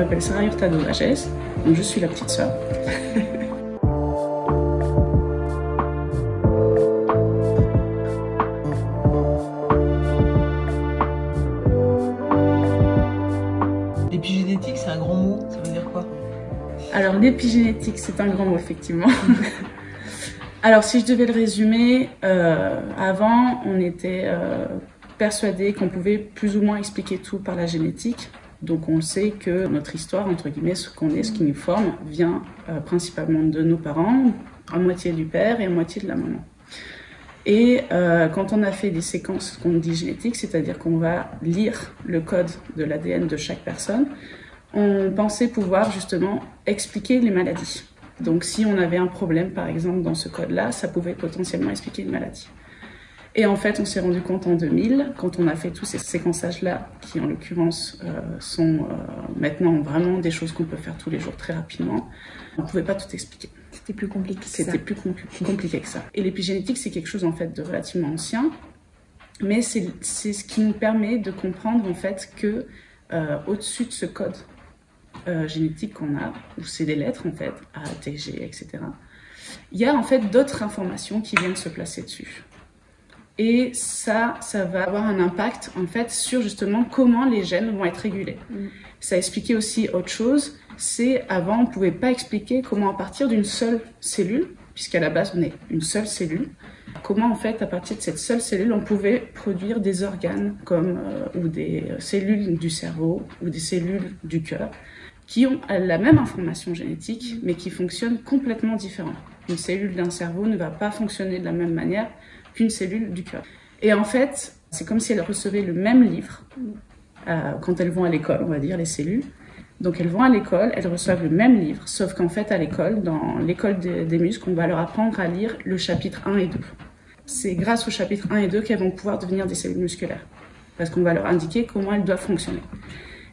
m'appelle Sarah Hurtado-Vagès, donc je suis la petite sœur. L'épigénétique, c'est un grand mot, ça veut dire quoi? Alors l'épigénétique, c'est un grand mot, effectivement. Alors si je devais le résumer, avant, on était persuadé qu'on pouvait plus ou moins expliquer tout par la génétique. Donc on sait que notre histoire, entre guillemets, ce qu'on est, ce qui nous forme, vient principalement de nos parents, à moitié du père et à moitié de la maman. Et quand on a fait des séquences qu'on dit génétiques, c'est-à-dire qu'on va lire le code de l'ADN de chaque personne, on pensait pouvoir justement expliquer les maladies. Donc si on avait un problème, par exemple, dans ce code-là, ça pouvait potentiellement expliquer une maladie. Et en fait, on s'est rendu compte en 2000, quand on a fait tous ces séquençages-là, qui en l'occurrence sont maintenant vraiment des choses qu'on peut faire tous les jours très rapidement, on ne pouvait pas tout expliquer. C'était plus compliqué que ça. C'était plus compliqué que ça. Et l'épigénétique, c'est quelque chose en fait de relativement ancien, mais c'est ce qui nous permet de comprendre en fait que au-dessus de ce code génétique qu'on a, où c'est des lettres en fait, A, T, G, etc., il y a en fait d'autres informations qui viennent se placer dessus. Et ça va avoir un impact en fait sur justement comment les gènes vont être régulés. Ça expliquait aussi autre chose, c'est avant on pouvait pas expliquer comment à partir d'une seule cellule, puisqu'à la base on est une seule cellule, comment en fait à partir de cette seule cellule on pouvait produire des organes comme ou des cellules du cerveau ou des cellules du cœur qui ont la même information génétique mais qui fonctionnent complètement différemment. Une cellule d'un cerveau ne va pas fonctionner de la même manière qu'une cellule du cœur. Et en fait, c'est comme si elles recevaient le même livre quand elles vont à l'école, on va dire, les cellules. Donc elles vont à l'école, elles reçoivent le même livre, sauf qu'en fait à l'école, dans l'école des muscles, on va leur apprendre à lire le chapitre 1 et 2. C'est grâce au chapitre 1 et 2 qu'elles vont pouvoir devenir des cellules musculaires, parce qu'on va leur indiquer comment elles doivent fonctionner.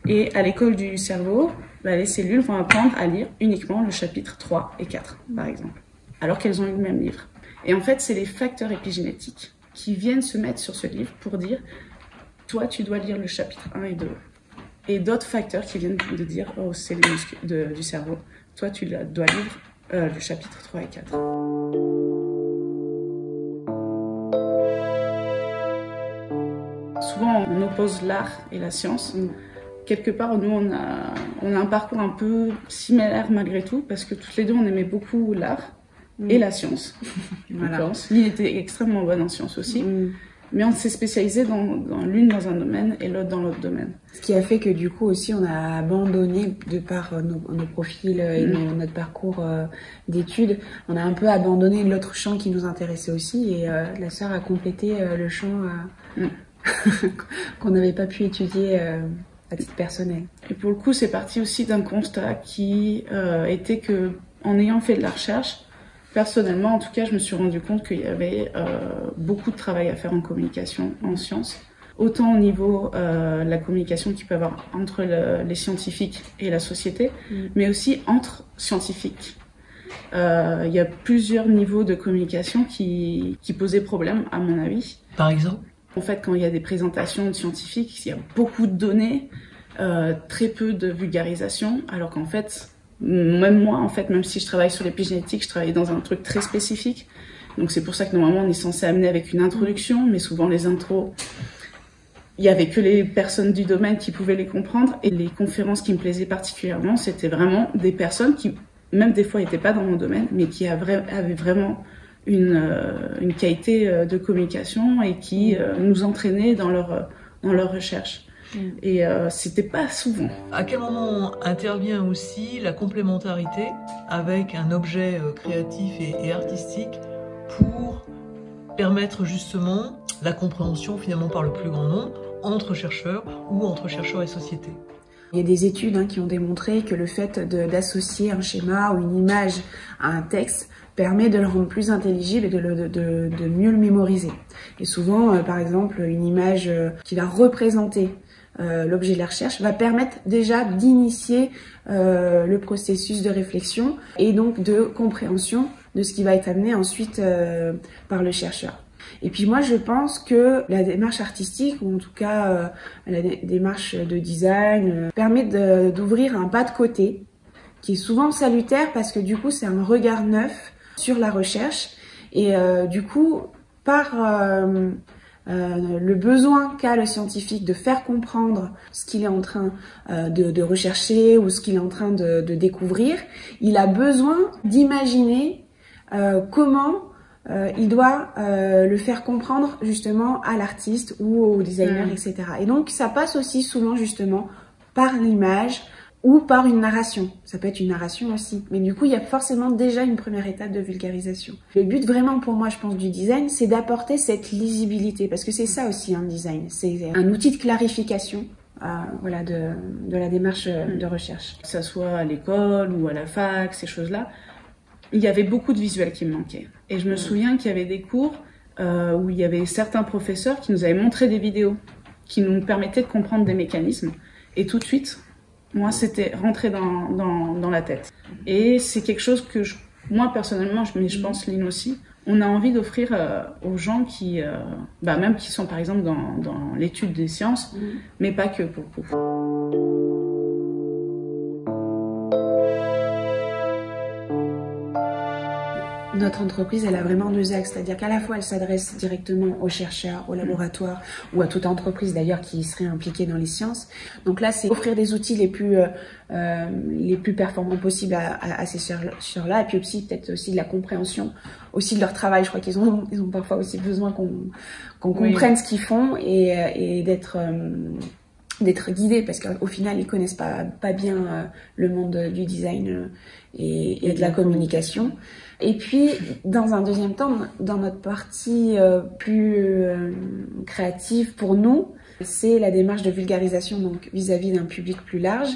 Et à l'école du cerveau, les cellules vont apprendre à lire uniquement le chapitre 3 et 4, par exemple, alors qu'elles ont eu le même livre. Et en fait, c'est les facteurs épigénétiques qui viennent se mettre sur ce livre pour dire « toi, tu dois lire le chapitre 1 et 2 ». Et d'autres facteurs qui viennent de dire aux cellules du cerveau « toi, tu dois lire le chapitre 3 et 4 ». Souvent, on oppose l'art et la science. Quelque part, nous, on a un parcours un peu similaire malgré tout, parce que toutes les deux, on aimait beaucoup l'art et la science. Voilà. L'une était extrêmement bonne en sciences aussi, mais on s'est spécialisé dans l'une dans un domaine et l'autre dans l'autre domaine. Ce qui a fait que du coup aussi on a abandonné, de par nos profils et notre parcours d'études, on a un peu abandonné l'autre champ qui nous intéressait aussi, et la sœur a complété le champ qu'on n'avait pas pu étudier à titre personnel. Et pour le coup, c'est parti aussi d'un constat qui était que, en ayant fait de la recherche, personnellement, en tout cas, je me suis rendu compte qu'il y avait beaucoup de travail à faire en communication, en sciences. Autant au niveau de la communication qu'il peut y avoir entre les scientifiques et la société, mais aussi entre scientifiques. Il y a plusieurs niveaux de communication qui posaient problème, à mon avis. Par exemple ? En fait, quand il y a des présentations de scientifiques, il y a beaucoup de données, très peu de vulgarisation, alors qu'en fait, même moi, en fait, même si je travaille sur l'épigénétique, je travaille dans un truc très spécifique. Donc c'est pour ça que normalement on est censé amener avec une introduction, mais souvent les intros, il y avait que les personnes du domaine qui pouvaient les comprendre. Et les conférences qui me plaisaient particulièrement, c'était vraiment des personnes qui, même des fois, n'étaient pas dans mon domaine, mais qui avaient vraiment une qualité de communication et qui nous entraînaient dans leur recherche. Et c'était pas souvent. À quel moment intervient aussi la complémentarité avec un objet créatif et artistique pour permettre justement la compréhension finalement par le plus grand nombre entre chercheurs ou entre chercheurs et société? Il y a des études qui ont démontré que le fait d'associer un schéma ou une image à un texte permet de le rendre plus intelligible et de mieux le mémoriser. Et souvent, par exemple, une image qui va représenter l'objet de la recherche va permettre déjà d'initier le processus de réflexion et donc de compréhension de ce qui va être amené ensuite par le chercheur. Et puis moi, je pense que la démarche artistique, ou en tout cas la démarche de design, permet d'ouvrir un pas de côté, qui est souvent salutaire parce que du coup, c'est un regard neuf sur la recherche. Et du coup, par le besoin qu'a le scientifique de faire comprendre ce qu'il est en train de rechercher ou ce qu'il est en train de découvrir, il a besoin d'imaginer comment il doit le faire comprendre justement à l'artiste ou au designer, etc. Et donc ça passe aussi souvent justement par l'image ou par une narration. Ça peut être une narration aussi. Mais du coup, il y a forcément déjà une première étape de vulgarisation. Le but vraiment pour moi, je pense, du design, c'est d'apporter cette lisibilité. Parce que c'est ça aussi un design. C'est un outil de clarification voilà, de la démarche de recherche. Que ça soit à l'école ou à la fac, ces choses-là, il y avait beaucoup de visuels qui me manquaient. Et je me souviens qu'il y avait des cours où il y avait certains professeurs qui nous avaient montré des vidéos qui nous permettaient de comprendre des mécanismes. Et tout de suite, moi, c'était rentré dans la tête. Et c'est quelque chose que moi, personnellement, mais je pense Lynn aussi, on a envie d'offrir aux gens qui, même qui sont par exemple dans l'étude des sciences, mais pas que pour beaucoup. Notre entreprise, elle a vraiment deux axes, c'est-à-dire qu'à la fois, elle s'adresse directement aux chercheurs, aux laboratoires ou à toute entreprise d'ailleurs qui serait impliquée dans les sciences. Donc là, c'est offrir des outils les plus performants possibles à ces chercheurs-là, et puis aussi peut-être aussi de la compréhension aussi de leur travail. Je crois qu'ils ont parfois aussi besoin qu'on comprenne ce qu'ils font et d'être guidés, parce qu'au final ils connaissent pas bien le monde du design et de la communication. Et puis dans un deuxième temps, dans notre partie plus créative pour nous, c'est la démarche de vulgarisation, donc vis-à-vis d'un public plus large.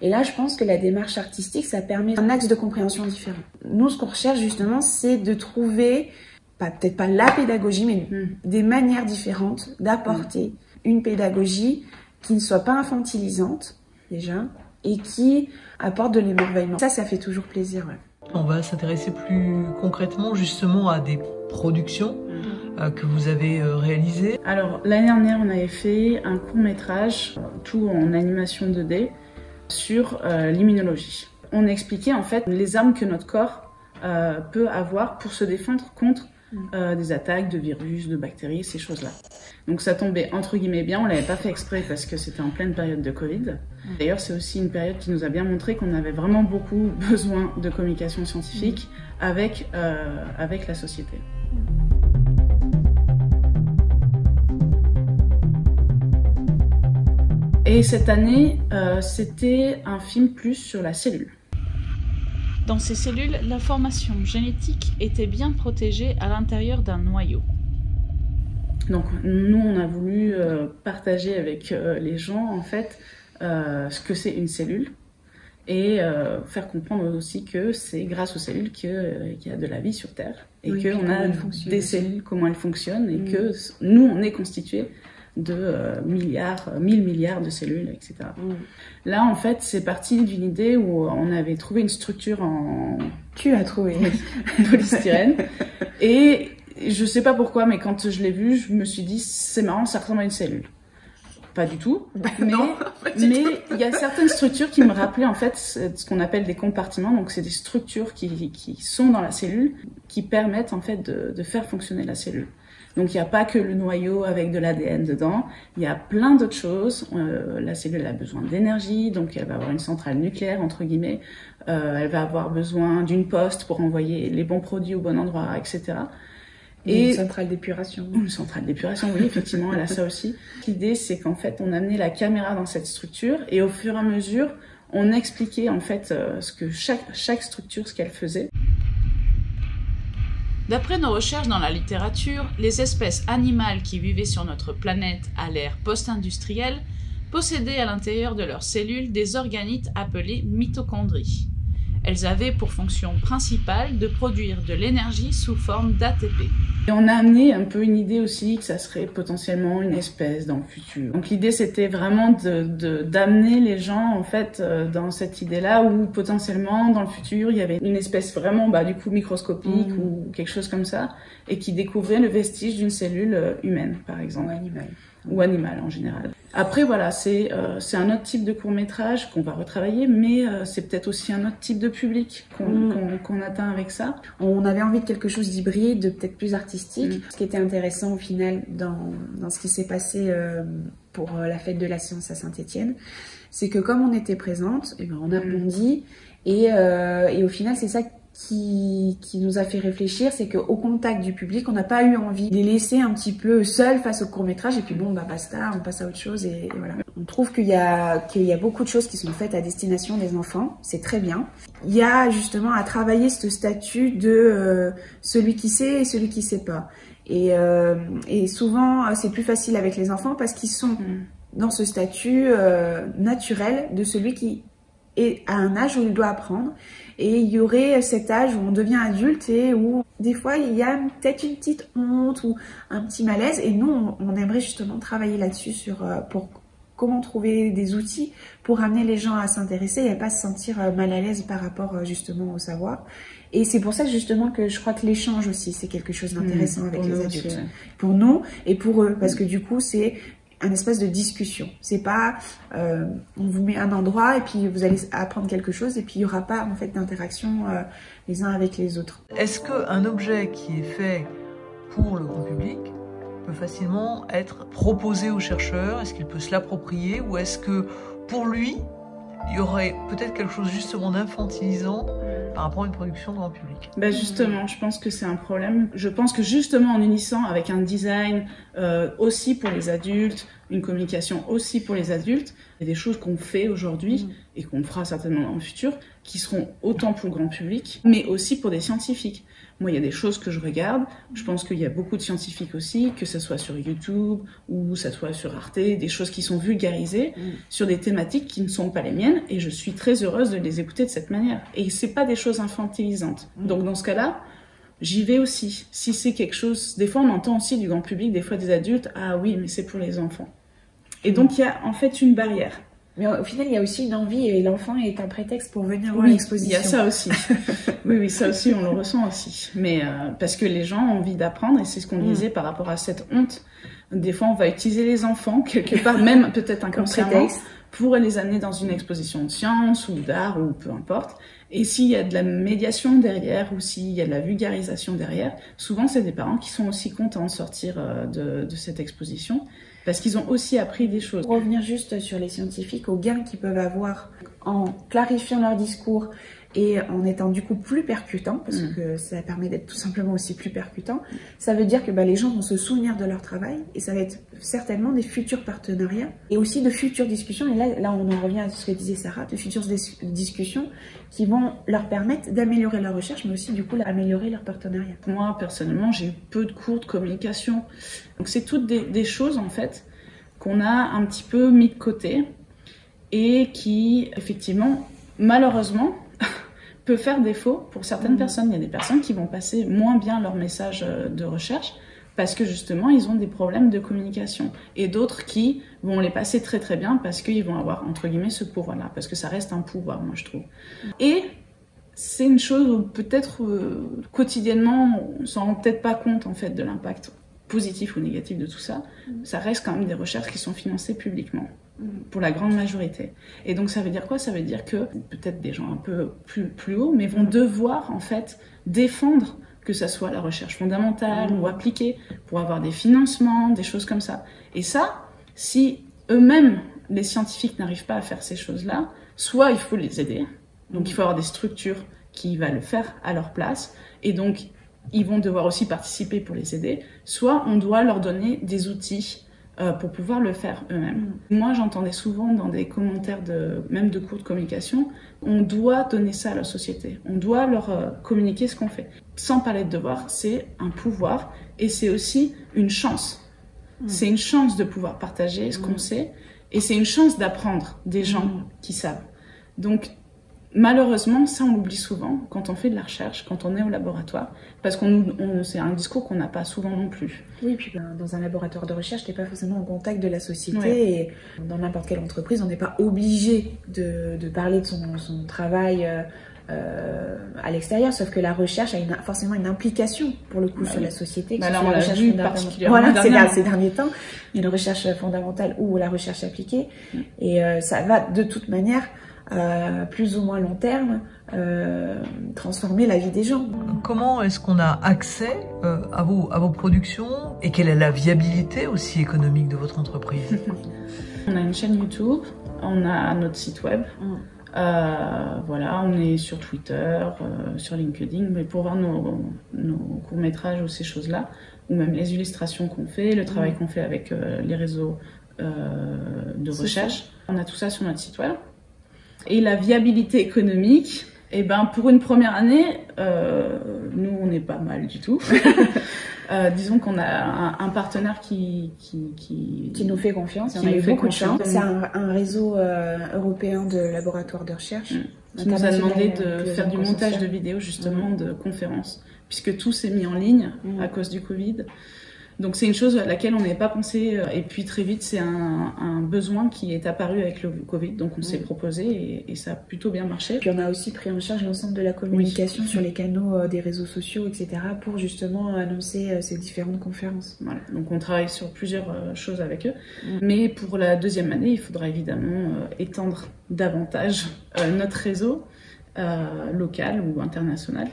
Et là, je pense que la démarche artistique, ça permet un axe de compréhension différent. Nous, ce qu'on recherche justement, c'est de trouver, peut-être pas la pédagogie, mais des manières différentes d'apporter une pédagogie qui ne soit pas infantilisante, déjà, et qui apporte de l'émerveillement. Ça fait toujours plaisir, ouais. On va s'intéresser plus concrètement, justement, à des productions que vous avez réalisées. Alors, l'année dernière, on avait fait un court-métrage, tout en animation 2D, sur l'immunologie. On expliquait, en fait, les armes que notre corps peut avoir pour se défendre contre des attaques de virus, de bactéries, ces choses-là. Donc ça tombait entre guillemets bien, on l'avait pas fait exprès parce que c'était en pleine période de Covid. D'ailleurs, c'est aussi une période qui nous a bien montré qu'on avait vraiment beaucoup besoin de communication scientifique avec la société. Et cette année, c'était un film plus sur la cellule. Dans ces cellules, l'information génétique était bien protégée à l'intérieur d'un noyau. Donc nous, on a voulu partager avec les gens, en fait, ce que c'est une cellule et faire comprendre aussi que c'est grâce aux cellules qu'il y a de la vie sur Terre et qu'on a des cellules, comment elles fonctionnent et que nous, on est constitués de 1000 milliards de cellules, etc. Là, en fait, c'est parti d'une idée où on avait trouvé une structure en... Tu as trouvé. Polystyrène. Et je sais pas pourquoi, mais quand je l'ai vu, je me suis dit, c'est marrant, ça ressemble à une cellule. Pas du tout. Mais il y a certaines structures qui me rappelaient, en fait, ce qu'on appelle des compartiments. Donc, c'est des structures qui sont dans la cellule, qui permettent, en fait, de faire fonctionner la cellule. Donc, il n'y a pas que le noyau avec de l'ADN dedans. Il y a plein d'autres choses. La cellule elle a besoin d'énergie, donc elle va avoir une centrale nucléaire, entre guillemets. Elle va avoir besoin d'une poste pour envoyer les bons produits au bon endroit, etc. Et une centrale d'épuration. Une centrale d'épuration, oui, effectivement, elle a ça aussi. L'idée, c'est qu'en fait, on amenait la caméra dans cette structure et au fur et à mesure, on expliquait en fait ce que chaque structure, ce qu'elle faisait. D'après nos recherches dans la littérature, les espèces animales qui vivaient sur notre planète à l'ère post-industrielle possédaient à l'intérieur de leurs cellules des organites appelés mitochondries. Elles avaient pour fonction principale de produire de l'énergie sous forme d'ATP. Et on a amené un peu une idée aussi que ça serait potentiellement une espèce dans le futur. Donc l'idée c'était vraiment d'amener les gens en fait dans cette idée-là où potentiellement dans le futur il y avait une espèce vraiment du coup microscopique ou quelque chose comme ça et qui découvrait le vestige d'une cellule humaine par exemple. Ou animal en général. Après voilà, c'est un autre type de court-métrage qu'on va retravailler, mais c'est peut-être aussi un autre type de public qu'on atteint avec ça. On avait envie de quelque chose d'hybride, de peut-être plus artistique. Ce qui était intéressant au final dans ce qui s'est passé pour la fête de la science à Saint-Étienne, c'est que comme on était présente, on a bondi et au final c'est ça qui nous a fait réfléchir, c'est qu'au contact du public, on n'a pas eu envie de les laisser un petit peu seuls face au court-métrage et puis basta, on passe à autre chose et voilà. On trouve qu'il y a beaucoup de choses qui sont faites à destination des enfants, c'est très bien. Il y a justement à travailler ce statut de celui qui sait et celui qui sait pas. Et souvent, c'est plus facile avec les enfants parce qu'ils sont dans ce statut naturel de celui qui est à un âge où il doit apprendre. Et il y aurait cet âge où on devient adulte et où des fois il y a peut-être une petite honte ou un petit malaise. Et nous, on aimerait justement travailler là-dessus pour comment trouver des outils pour amener les gens à s'intéresser et à pas se sentir mal à l'aise par rapport justement au savoir. Et c'est pour ça justement que je crois que l'échange aussi, c'est quelque chose d'intéressant avec les adultes. Aussi, ouais. Pour nous et pour eux, parce que du coup, c'est un espace de discussion. C'est pas on vous met un endroit et puis vous allez apprendre quelque chose et puis il y aura pas en fait d'interaction les uns avec les autres. Est-ce qu'un objet qui est fait pour le grand public peut facilement être proposé aux chercheurs? Est-ce qu'il peut se l'approprier ou est-ce que pour lui il y aurait peut-être quelque chose justement d'infantilisant par rapport à une production grand public? Justement, je pense que c'est un problème. Je pense que justement en unissant avec un design aussi pour les adultes, une communication aussi pour les adultes, il y a des choses qu'on fait aujourd'hui et qu'on fera certainement dans le futur qui seront autant pour le grand public, mais aussi pour des scientifiques. Moi, il y a des choses que je regarde. Je pense qu'il y a beaucoup de scientifiques aussi, que ce soit sur YouTube ou ça soit sur Arte, des choses qui sont vulgarisées sur des thématiques qui ne sont pas les miennes et je suis très heureuse de les écouter de cette manière. Et c'est pas des choses infantilisantes. Donc dans ce cas-là, j'y vais aussi. Si c'est quelque chose... Des fois, on entend aussi du grand public, des fois des adultes, « Ah oui, mais c'est pour les enfants. » Et donc, il y a en fait une barrière. Mais au final, il y a aussi une envie et l'enfant est un prétexte pour venir voir l'exposition. Il y a ça aussi. oui, ça aussi, on le ressent aussi. Mais parce que les gens ont envie d'apprendre et c'est ce qu'on disait par rapport à cette honte. Des fois, on va utiliser les enfants, quelque part, même peut-être inconsciemment, pour les amener dans une exposition de sciences ou d'art ou peu importe. Et s'il y a de la médiation derrière ou s'il y a de la vulgarisation derrière, souvent, c'est des parents qui sont aussi contents de sortir de cette exposition. Parce qu'ils ont aussi appris des choses. Pour revenir juste sur les scientifiques, aux gains qu'ils peuvent avoir en clarifiant leur discours et en étant du coup plus percutants, parce que ça permet d'être tout simplement aussi plus percutant, ça veut dire que les gens vont se souvenir de leur travail et ça va être certainement des futurs partenariats et aussi de futures discussions. Et là on en revient à ce que disait Sarah, de futures discussions qui vont leur permettre d'améliorer leur recherche, mais aussi du coup d'améliorer leur partenariat. Moi, personnellement, j'ai eu peu de cours de communication. Donc c'est toutes des choses en fait qu'on a un petit peu mis de côté et qui, effectivement, malheureusement, peut faire défaut pour certaines personnes. Il y a des personnes qui vont passer moins bien leur message de recherche parce que justement, ils ont des problèmes de communication. Et d'autres qui vont les passer très très bien parce qu'ils vont avoir, entre guillemets, ce pouvoir-là. Parce que ça reste un pouvoir, moi, je trouve. Et c'est une chose où peut-être quotidiennement, on s'en rend peut-être pas compte, en fait, de l'impact positif ou négatif de tout ça. Ça reste quand même des recherches qui sont financées publiquement. Pour la grande majorité. Et donc ça veut dire quoi? Ça veut dire que peut-être des gens un peu plus hauts, mais vont devoir en fait défendre que ça soit la recherche fondamentale ou appliquée pour avoir des financements, des choses comme ça. Et ça, si eux-mêmes, les scientifiques, n'arrivent pas à faire ces choses-là, soit il faut les aider, donc il faut avoir des structures qui vont le faire à leur place, et donc ils vont devoir aussi participer pour les aider, soit on doit leur donner des outils pour pouvoir le faire eux-mêmes. Moi, j'entendais souvent dans des commentaires même de cours de communication, on doit donner ça à la société, on doit leur communiquer ce qu'on fait. Sans parler de devoir, c'est un pouvoir et c'est aussi une chance. C'est une chance de pouvoir partager ce qu'on sait et c'est une chance d'apprendre des gens qui savent. Donc, malheureusement, ça on l'oublie souvent quand on fait de la recherche, quand on est au laboratoire, parce c'est un discours qu'on n'a pas souvent non plus. Oui, puis dans un laboratoire de recherche, tu n'es pas forcément en contact de la société, et dans n'importe quelle entreprise, on n'est pas obligé de parler de son travail à l'extérieur, sauf que la recherche a forcément une implication pour le coup sur la société. Là, on l'a vu particulièrement ces derniers temps, une recherche fondamentale ou la recherche appliquée, et ça va de toute manière, plus ou moins long terme, transformer la vie des gens. Comment est-ce qu'on a accès à vos productions et quelle est la viabilité aussi économique de votre entreprise? On a une chaîne YouTube, on a notre site web. Voilà, on est sur Twitter, sur LinkedIn, mais pour voir nos courts-métrages ou ces choses-là, ou même les illustrations qu'on fait, le travail qu'on fait avec les réseaux de recherche. On a tout ça sur notre site web. Et la viabilité économique, eh ben, pour une première année, nous, on n'est pas mal du tout. Disons qu'on a un partenaire qui nous fait confiance. On a eu beaucoup de chance. C'est un réseau européen de laboratoires de recherche. Qui nous a demandé de faire du montage de vidéos, justement, de conférences, puisque tout s'est mis en ligne à cause du Covid. Donc c'est une chose à laquelle on n'avait pas pensé, et puis très vite c'est un besoin qui est apparu avec le Covid, donc on s'est proposé et ça a plutôt bien marché. Puis on a aussi pris en charge l'ensemble de la communication sur les canaux des réseaux sociaux, etc. pour justement annoncer ces différentes conférences. Voilà. Donc on travaille sur plusieurs choses avec eux, mais pour la deuxième année il faudra évidemment étendre davantage notre réseau local ou international.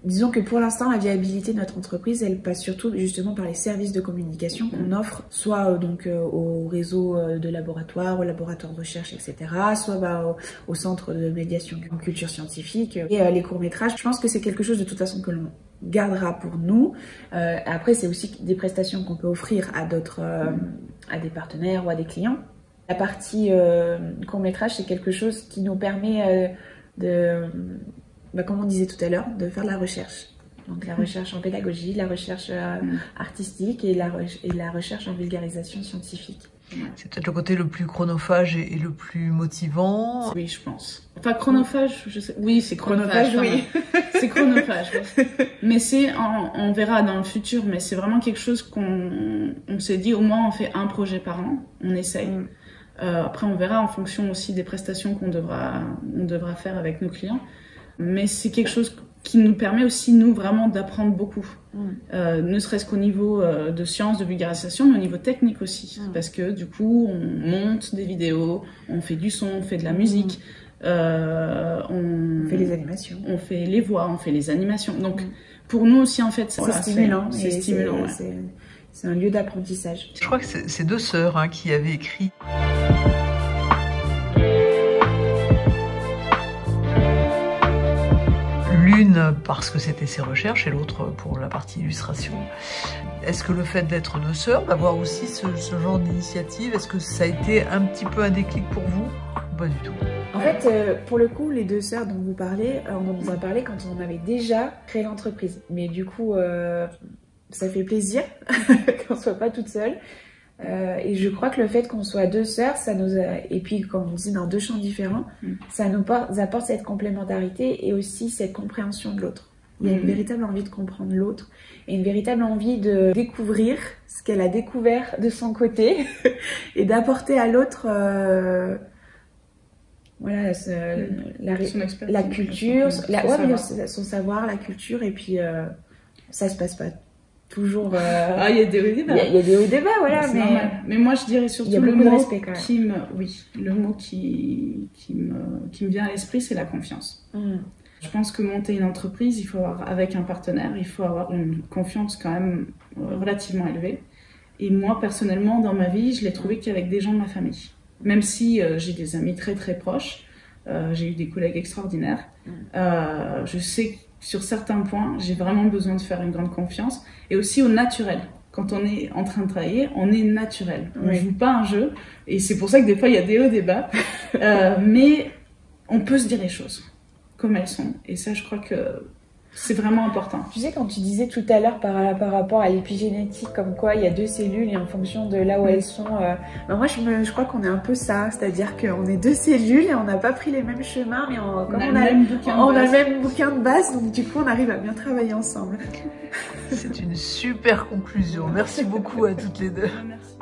Disons que pour l'instant, la viabilité de notre entreprise, elle passe surtout justement par les services de communication qu'on offre, soit au réseau de laboratoires, aux laboratoires de recherche, etc., soit au centre de médiation en culture scientifique. Et les courts-métrages, je pense que c'est quelque chose de toute façon que l'on gardera pour nous. Après, c'est aussi des prestations qu'on peut offrir à des partenaires ou à des clients. La partie court-métrage, c'est quelque chose qui nous permet comme on disait tout à l'heure, de faire de la recherche. Donc la recherche en pédagogie, la recherche artistique et la recherche en vulgarisation scientifique. C'est peut-être le côté le plus chronophage et le plus motivant. Oui, je pense. Enfin, chronophage, je sais. Oui, c'est chronophage. Oui. C'est chronophage. Oui. Mais on verra dans le futur, mais c'est vraiment quelque chose qu'on s'est dit, au moins on fait un projet par an, on essaye. Après, on verra en fonction aussi des prestations qu'on devra faire avec nos clients. Mais c'est quelque chose qui nous permet aussi, nous, vraiment d'apprendre beaucoup. Ne serait-ce qu'au niveau de sciences, de vulgarisation, mais au niveau technique aussi. Parce que du coup, on monte des vidéos, on fait du son, on fait de la musique, on fait les animations. On fait les voix, on fait les animations. Donc, pour nous aussi, en fait, c'est stimulant. C'est stimulant, c'est un lieu d'apprentissage. Je crois que c'est deux sœurs qui avaient écrit... L'une parce que c'était ses recherches et l'autre pour la partie illustration. Est-ce que le fait d'être deux sœurs, d'avoir aussi ce genre d'initiative, est-ce que ça a été un petit peu un déclic pour vous ou pas du tout? En fait, pour le coup, les deux sœurs dont vous parlez, on en a parlé quand on avait déjà créé l'entreprise. Mais du coup, ça fait plaisir qu'on ne soit pas toute seule. Et je crois que le fait qu'on soit deux sœurs, et puis comme on dit dans deux champs différents, ça nous apporte cette complémentarité et aussi cette compréhension de l'autre. Il y a une véritable envie de comprendre l'autre et une véritable envie de découvrir ce qu'elle a découvert de son côté et d'apporter à l'autre la culture, son savoir, la culture, et puis ça se passe pas toujours. Il y a des hauts débats. Il y a des hauts débats, voilà. Mais moi, je dirais surtout le mot qui me vient à l'esprit, c'est la confiance. Je pense que monter une entreprise, il faut avec un partenaire, il faut avoir une confiance quand même relativement élevée. Et moi, personnellement, dans ma vie, je l'ai trouvé qu'avec des gens de ma famille. Même si j'ai des amis très très proches, j'ai eu des collègues extraordinaires, je sais que sur certains points, j'ai vraiment besoin de faire une grande confiance. Et aussi au naturel. Quand on est en train de travailler, on est naturel. On ne joue pas un jeu. Et c'est pour ça que des fois, il y a des hauts débats. Mais on peut se dire les choses comme elles sont. Et ça, je crois que C'est vraiment important. Tu sais, quand tu disais tout à l'heure par rapport à l'épigénétique, comme quoi il y a 2 cellules et en fonction de là où elles sont, moi je crois qu'on est un peu ça, c'est-à-dire qu'on est 2 cellules et on n'a pas pris les mêmes chemins, mais on a le même bouquin de base, donc du coup on arrive à bien travailler ensemble. C'est une super conclusion. Merci beaucoup à toutes les deux. Merci.